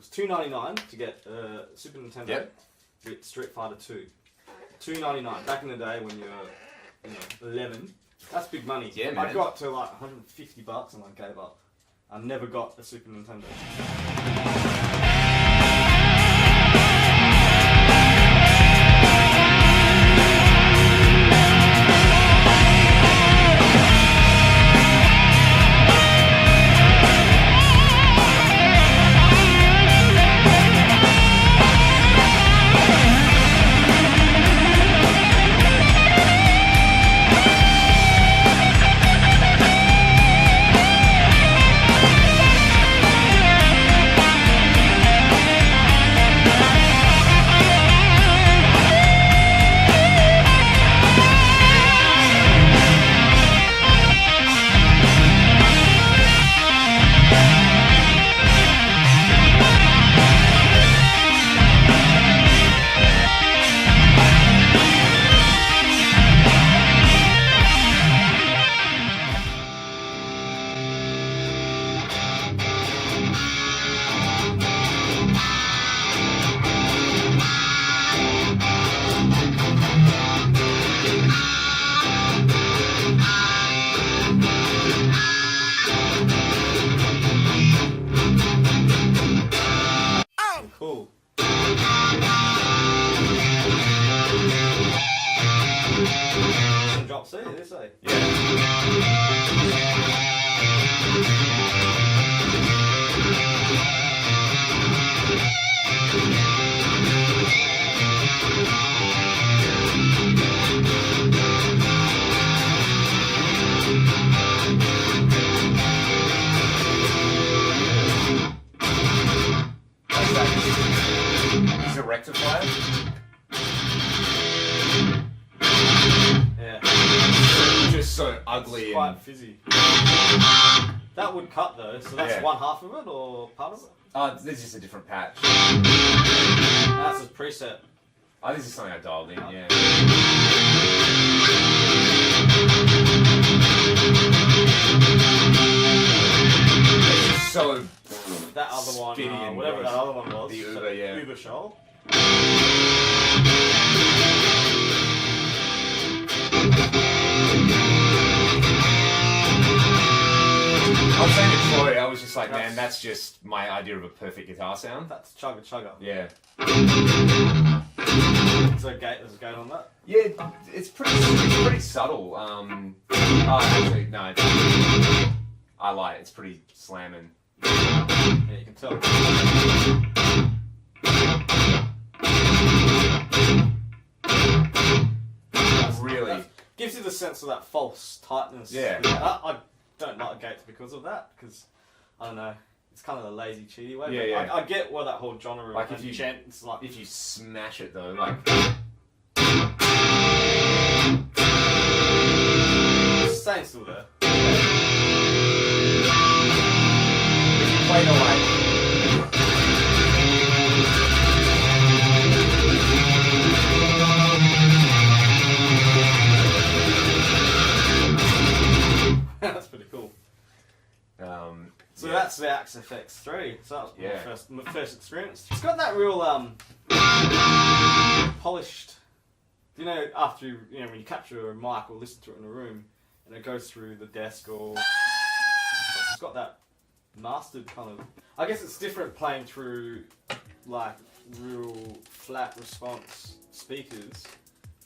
was $2.99 to get Super Nintendo with Street Fighter 2. $2.99 back in the day when you were 11. That's big money. Yeah, man. I got to like $150 and I gave up. I never got a Super Nintendo. Cool. Drop C, this way. Is it rectifier? Yeah. Just so ugly it's quite fizzy. That would cut though, so that's one half of it or part of it? This is just a different patch. That's a preset. Oh, this is something I dialed in, yeah. It's just so that other one, whatever that other one was. The Uber, yeah. Uber Shoal. I was saying to Troy, I was just like, man, that's just my idea of a perfect guitar sound. That's chugga chugga. Yeah. Is there a gate? There's a gate on that? Yeah, it's pretty subtle. Actually, no. I lie. It's pretty slamming. Yeah, you can tell. Really that gives you the sense of that false tightness. Yeah. I don't like gates because of that, because I don't know. It's kind of a lazy, cheaty way. Yeah, yeah. I get where that whole genre like of it's like if you smash it though, like staying still there. if you play the like. That's pretty cool. So yeah. that's the Axe FX3. So that was my first experience. It's got that real polished. You know, after when you capture a mic or listen to it in a room, and it goes through the desk or it's got that mastered kind of. I guess it's different playing through like real flat response speakers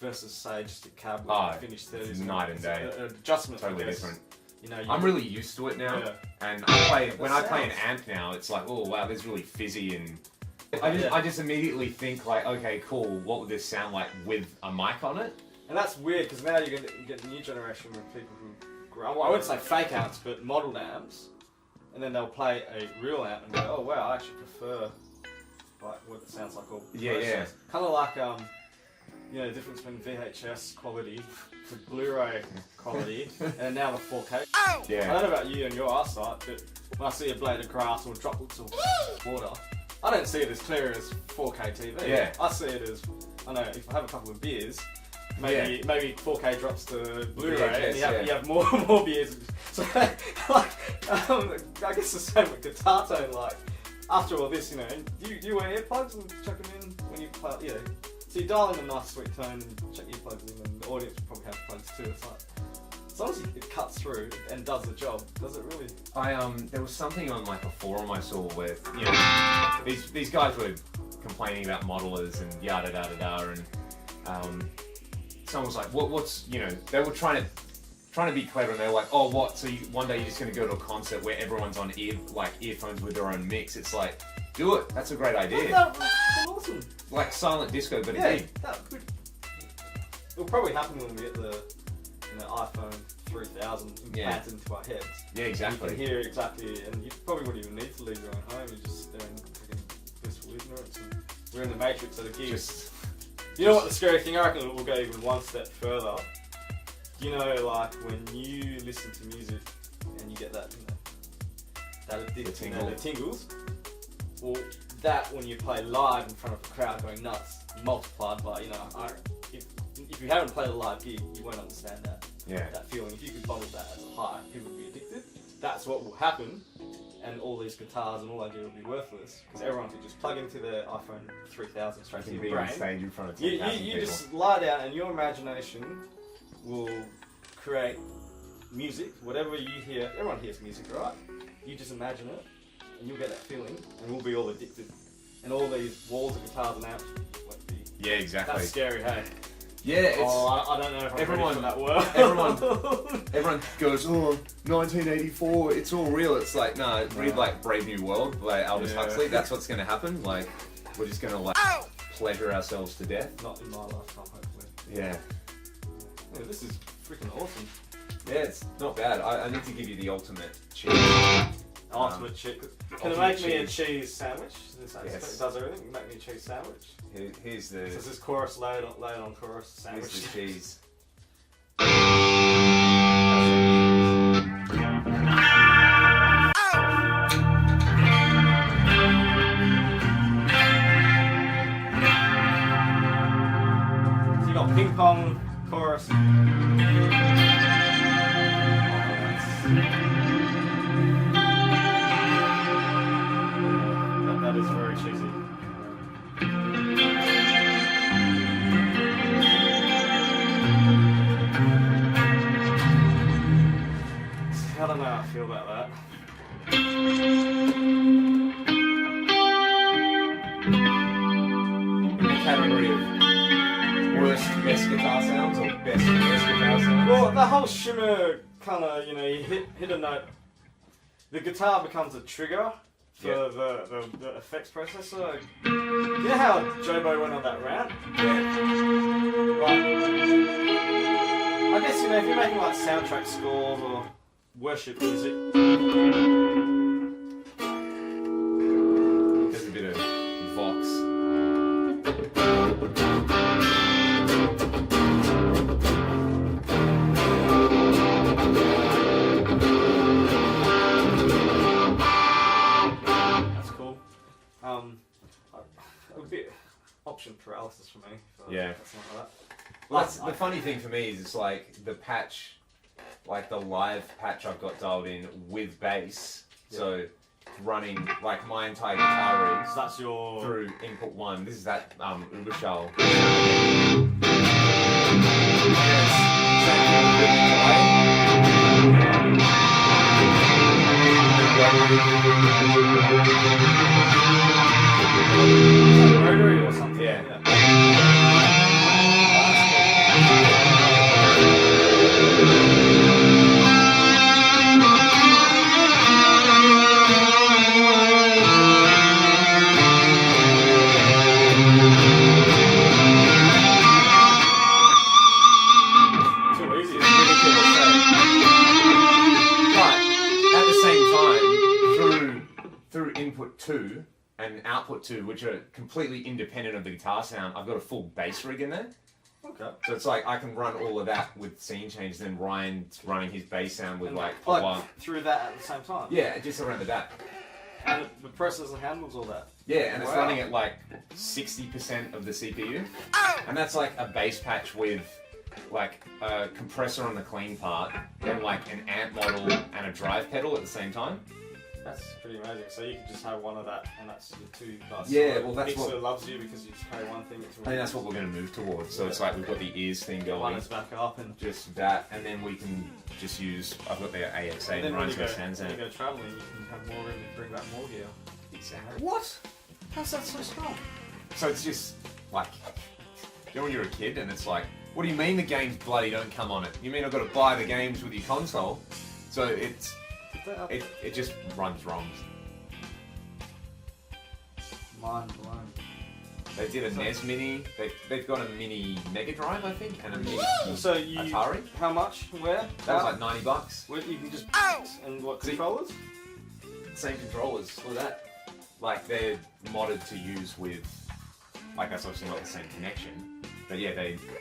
versus say just a cab with finished 30s. It's night and day. Adjustment totally different. You know, I'm really used to it now, and when I play an amp now, it's like, oh wow, this is really fizzy, and I just immediately think like, okay, cool, what would this sound like with a mic on it? And that's weird because now you get the new generation of people who grow. Well, I wouldn't say fake amps, but modelled amps, and then they'll play a real amp and go, oh wow, I actually prefer like what it sounds like. Or yeah. Kind of like the difference between VHS quality to Blu-ray quality, and now the 4K. Yeah. I don't know about you and your eyesight, but when I see a blade of grass or droplets of water, I don't see it as clear as 4K TV. Yeah. I see it as, I don't know, if I have a couple of beers, maybe 4K drops to Blu-ray, and you have more beers. So, like, I guess the same with guitar tone. Like, after all this, you wear earplugs and chuck them in when you play, So you dial in a nice sweet tone and chuck your earplugs in, and the audience will probably have plugs too. It's like, as long as it cuts through and does the job, does it really? There was something on like a forum I saw where these guys were complaining about modelers and yada da da da, and someone was like, what's they were trying to be clever, and they were like, oh, what? So one day you're just going to go to a concert where everyone's on earphones with their own mix. It's like, do it. That's a great idea. That's awesome. Like silent disco, but it'll probably happen when we get the iPhone 3000 implanted into our heads. Yeah, exactly. You can hear exactly, and you probably wouldn't even need to leave your own home. You just sit there and freaking blissful ignorance. And we're in the matrix of the gigs. You know what the scary thing? I reckon we'll go even one step further. Like when you listen to music and you get that, the tingles. Well, that when you play live in front of a crowd going nuts, multiplied by, if you haven't played a live gig, you won't understand that. Yeah. That feeling. If you could bottle that as a high, people would be addicted. That's what will happen, and all these guitars and all I do will be worthless because everyone could just plug into their iPhone 3000 straight to your brain. Stage in front of you 10,000 people. just lie down, and your imagination will create music. Whatever you hear, everyone hears music, right? You just imagine it, and you'll get that feeling, and we'll be all addicted. And all these walls of guitars and amps won't be. Yeah, exactly. That's scary, hey. Yeah, it's... I don't know if everyone, I'm ready for that word. everyone goes, 1984, it's all real. It's like, no, read like Brave New World by Aldous Huxley. That's what's going to happen. Like, we're just going to pleasure ourselves to death. Not in my lifetime, hopefully. Yeah. This is freaking awesome. Yeah, it's not bad. I need to give you the ultimate cheese. Ultimate cheese. Can it make me a cheese sandwich? Yes. It does everything. Make me a cheese sandwich. Here's the... So this is chorus laid on chorus sandwich. Here's the cheese. So you got ping pong, chorus. That is very cheesy. I don't know how I feel about that. In the category of worst best guitar sounds or best worst guitar sounds? Well, the whole shimmer kind of, you hit a note. The guitar becomes a trigger for the effects processor. You know how Jobo went on that rant? Yeah. I guess, if you're making like soundtrack scores or worship music. There's a bit of vox. That's cool. A bit option paralysis for me. Yeah. Something like that. Well, that's, the funny thing for me is it's like the patch, like the live patch I've got dialed in with bass. Yeah. So running like my entire guitar rigs. So that's your through input 1. This is that Uberschall. rotary or something. Yeah. Too easy. It's ridiculous. But at the same time, through input 2 and output 2, which are completely independent of the guitar sound, I've got a full bass rig in there. Okay. So it's like I can run all of that with scene changes, then Ryan's running his bass sound with And like through that at the same time. yeah, just around the back. And the processor handles all that. Yeah, and it's Wow. running at like 60% of the CPU. And that's like a bass patch with like a compressor on the clean part, and like an amp model and a drive pedal at the same time. That's pretty amazing. So you could just have one of that, and that's your 2 bus. Yeah, well, that's Mixer what loves you because you just carry one thing. I think that's what we're going to move towards. So it's like we've got the ears thing One going, is back up, and just that, and then we can just use. I've got the AX8 then and when runs you my go, Sans when you amp. go traveling, you can have more room to bring back more gear. Exactly. What? How's that so strong? So it's just like, you know when you're a kid and it's like, what do you mean the games bloody don't come on it? You mean I've got to buy the games with your console? So it just runs ROMs. Mind blown. They did a NES Mini. They've got a mini Mega Drive, I think, and a mini So you, Atari. how much? Where? That was like $90. Where you can just and what controllers? Same controllers. Look at that. Like they're modded to use with. Like that's obviously not the same connection, but yeah,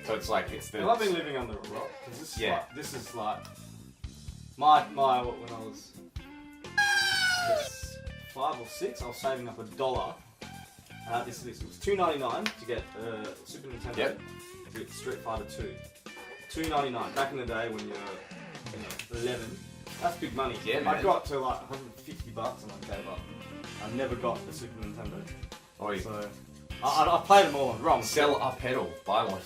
so it's like it's the. Well, I've been living under a rock because this is Yeah. like, this is like my when I was 5 or 6, I was saving up $1. This was $2.99 to get Super Nintendo. Yep. To get Street Fighter 2. $2.99 back in the day when you're 11. That's big money. Yeah, I man. got to like $150 and I gave up. I never got the Super Nintendo. Oh, So I played them all on ROM. sell a pedal, buy one.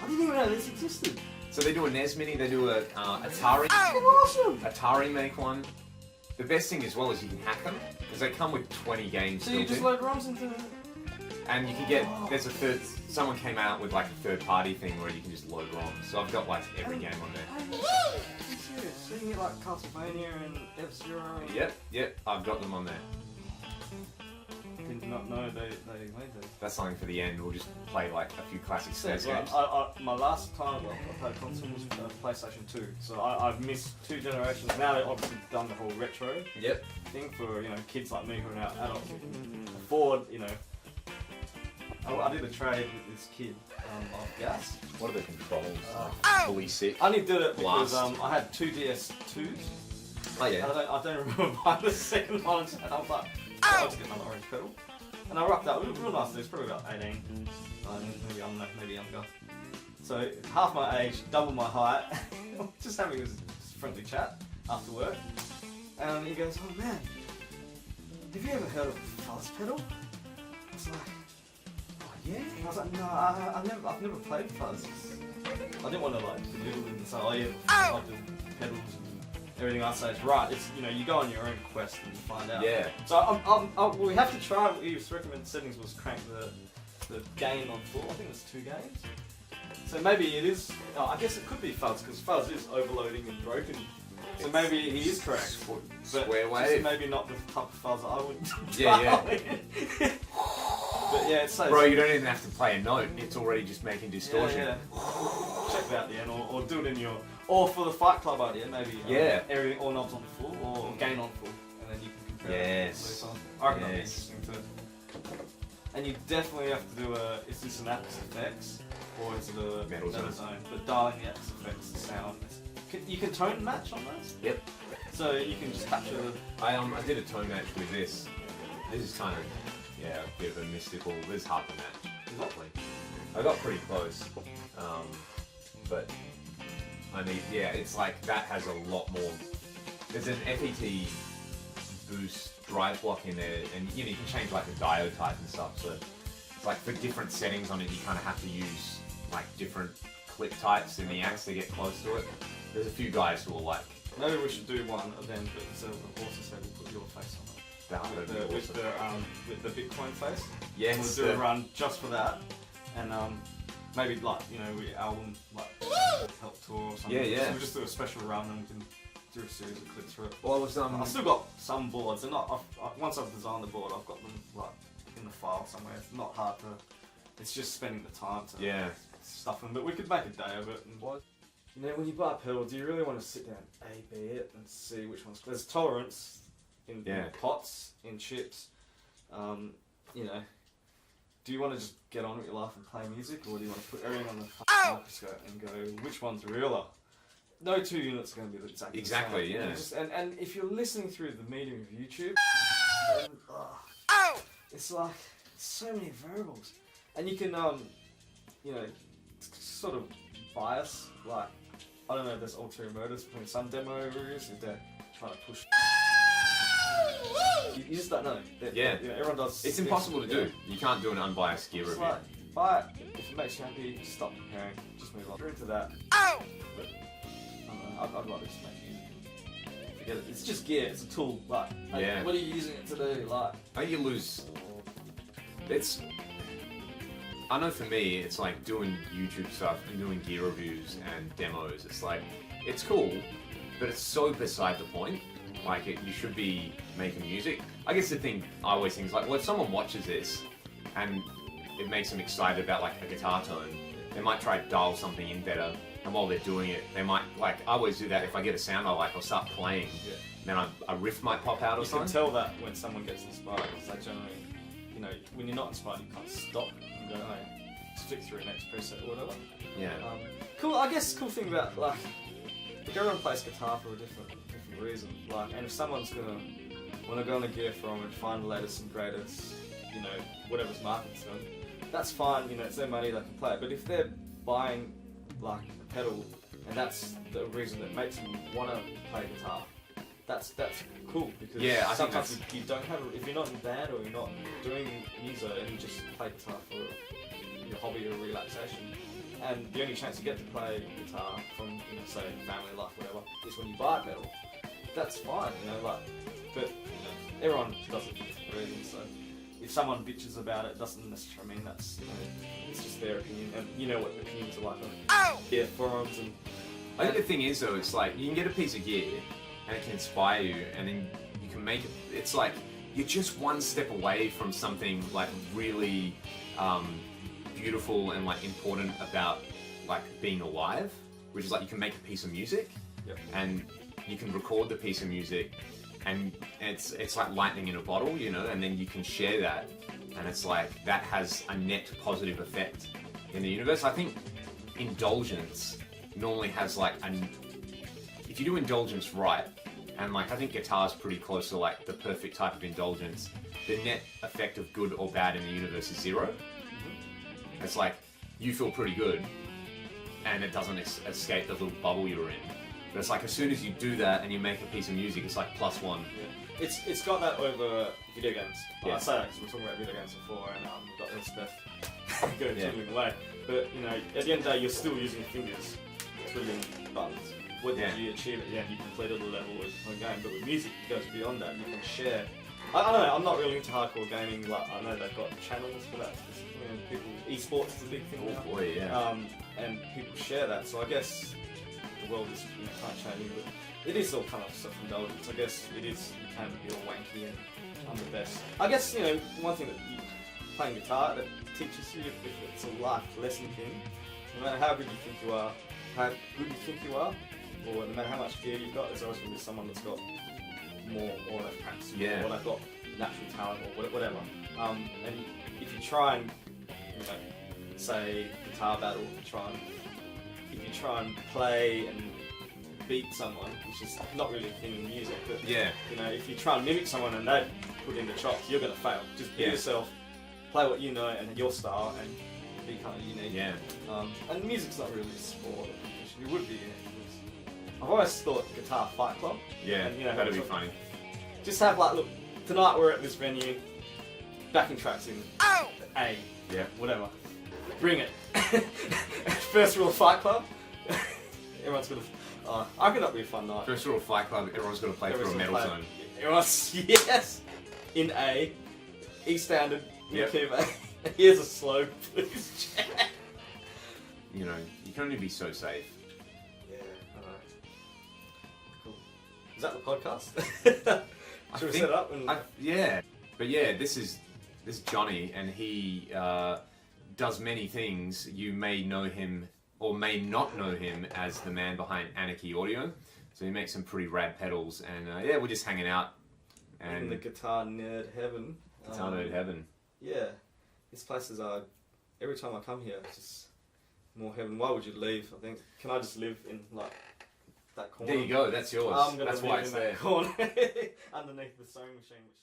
I didn't even know this existed. So they do a NES Mini, they do a Atari. Awesome! Atari make one. The best thing as well is you can hack them because they come with 20 games. So you built just in. load ROMs into. And you can get, there's a third, someone came out with like a third party thing where you can just load ROMs. So I've got like every game on there. Are you serious? So you can get like Castlevania and F-Zero. Yep, I've got them on there. I did not know they made those. That's something for the end. We'll just play like a few classic SNES Well, games. my last time I played console was PlayStation 2, so I've missed 2 generations. Now they've obviously done the whole retro Yep. thing for kids like me who are now adults who can afford I did a trade with this kid off gas. What are the controls? Fully sick. I only did it because Blast. I had 2 DS2s. Oh yeah. I don't remember buying the second one, and I was like, I'll just get another orange pedal. And I rocked that, real nice, it's probably about 18, 19, maybe, I don't know, maybe younger. So, half my age, double my height, just having this friendly chat after work. And he goes, oh man, have you ever heard of a fuzz pedal? I was like, oh yeah? And I was like, no, I've never played fuzz. I didn't want to like belittle him and say, oh yeah, I like the pedals and everything I say is right. It's you go on your own quest and you find out. Yeah. So we have to try. What his recommended settings was crank the gain on full. I think it's 2 games. So maybe it is. I guess it could be fuzz because fuzz is overloading and broken. So maybe he is correct. But Square just wave. maybe not the type of fuzz I would. Yeah. But yeah, it's so. Bro, you don't even have to play a note. It's already just making distortion. Yeah. Check that out the end, or do it in your. Or for the Fight Club idea, maybe everything, all knobs on full, or gain on full, and then you can compare Yes. it. I reckon that'd be Yes. interesting too. And you definitely have to do is this an Apps effects, or is it a Metal Zone. But dialing the Apps effects sound. You can tone match on those? Yep. So you can just capture the... I did a tone match with this. This is kind of a bit of a mystical. This is hard to match. Exactly. I got pretty close, but I need it's like that has a lot more. There's an FET boost drive block in there, and you can change like the diode type and stuff. So it's like for different settings on it, you kind of have to use like different clip types in the axe to get close to it. There's a few guys who are like. Maybe we should do one of them, but instead of the horses, say we'll put your face on it. With the Bitcoin face. Yes. We'll do a run just for that, and maybe like we album like help tour or something. Yeah. So we'll just do a special run and we can do a series of clips for it. Well, I was I've still got some boards. They're not. Once I've designed the board, I've got them like in the file somewhere. It's not hard to. It's just spending the time to stuff them. But we could make a day of it. And when you buy a pedal, do you really want to sit down, A/B it, and see which ones? There's tolerance in pots, in chips. Do you want to just get on with your life and play music, or do you want to put everything on the microscope and go, which one's realer? No 2 units are going to be exactly the same. And if you're listening through the medium of YouTube, it's like so many variables, and you can sort of bias. Like I don't know if there's ulterior motives between some demo reviewers if they're trying to push You just don't know. Yeah. You know, everyone does. It's impossible to do. You can't do an unbiased gear It's review. like, buy it. If it makes you happy, just stop comparing. Just move on. If you're into that. But, I don't know, I'd rather just make music. Forget it. It's just gear. It's a tool. Like, Yeah. what are you using it to do? Like, I think you lose. It's. I know for me, it's like doing YouTube stuff and doing gear reviews and demos. It's like, it's cool, but it's so beside the point. Like, you should be making music. I guess the thing I always think is like, well, if someone watches this and it makes them excited about like a guitar tone, they might try to dial something in better. And while they're doing it, they might, like, I always do that. If I get a sound I like, I'll start playing. yeah. Then a riff might pop out or You can something. tell that when someone gets inspired. It's like generally, you know, when you're not inspired, you can't stop and go, oh, just flick through the next preset or whatever. Yeah. Cool. I guess cool thing about like, everyone plays guitar for a different reason. Like, and if someone's gonna wanna go on a gear forum and find the latest and greatest, you know, whatever's marketed to them, that's fine. You know, it's their money, they can play it. But if they're buying like a pedal and that's the reason that makes them wanna play guitar, that's cool, because Yeah, I think sometimes you don't have, if you're not in a band or you're not doing music and you just play guitar for your hobby or relaxation, and the only chance you get to play guitar from, you know, say family life, whatever, is when you buy a pedal. That's fine, you know, like, but you know, everyone does it for different reasons. So if someone bitches about it, doesn't necessarily mean that's, you know, it's just their opinion, and you know what opinions are like on forums and. I think the thing is though, it's like you can get a piece of gear and it can inspire you, and then you can make it. It's like you're just one step away from something like really beautiful and like important about like being alive, which is like you can make a piece of music, and you can record the piece of music, and it's like lightning in a bottle, you know, and then you can share that, and it's like that has a net positive effect in the universe. I think indulgence normally has like if you do indulgence right, and like I think guitar is pretty close to like the perfect type of indulgence, the net effect of good or bad in the universe is zero. It's like you feel pretty good and it doesn't escape the little bubble you're in, but it's like as soon as you do that and you make a piece of music, it's like +1. Yeah. It's got that over video games. Yeah. I say that because we're talking about video games before, and we've got Elspeth going twiddling away. But you know, at the end of the day, you're still using your fingers, twiddling buttons. What did you achieve at the end? You completed a level with one game, but with music, it goes beyond that. You can share. I don't know. I'm not really into hardcore gaming. Like, I know they've got channels for that. And people, esports is a big thing now. Oh boy, yeah. And people share that. So I guess the world is, you know, kind of changing, but it is all kind of self-indulgence. I guess it is. You can be all wanky and I'm the best. I guess, you know, one thing that playing guitar that teaches you, if it's a life lesson thing, no matter how good you think you are, or no matter how much gear you've got, there's always going to be someone that's got more, or they've practiced more, or they've got natural talent, or whatever. And if you try and, you know, say guitar battle, if you try and play and beat someone, which is not really a thing in music, but you know, if you try and mimic someone and they put in the chops, you're going to fail. Just be yourself, play what you know and your style, and be kind of unique. Yeah. And music's not really a sport or competition. It would be. I've always thought guitar fight club. Yeah, and, you know, that'd be funny. Just have like, look, tonight we're at this venue, backing tracks in A, whatever. Bring it. First rule of Fight Club. Everyone's got to. I reckon that'd be a fun night. First rule of Fight Club: everyone's got to play through a metal zone. Everyone's in A, E standard, key of A. Here's a slow blues jam. You know, you can only be so safe. Yeah, I know. Cool. Is that the podcast? Should we set it up? And... yeah, but yeah, this is Johnny, and he does many things. You may know him or may not know him as the man behind Anarchy Audio. So he makes some pretty rad pedals, and yeah, we're just hanging out. And in the guitar nerd heaven. Guitar nerd heaven. Yeah, these places are. Every time I come here, it's just more heaven. Why would you leave? I think. Can I just live in like that corner? There you go. That's yours. I'm gonna that's live why it's in there. that corner underneath the sewing machine, which.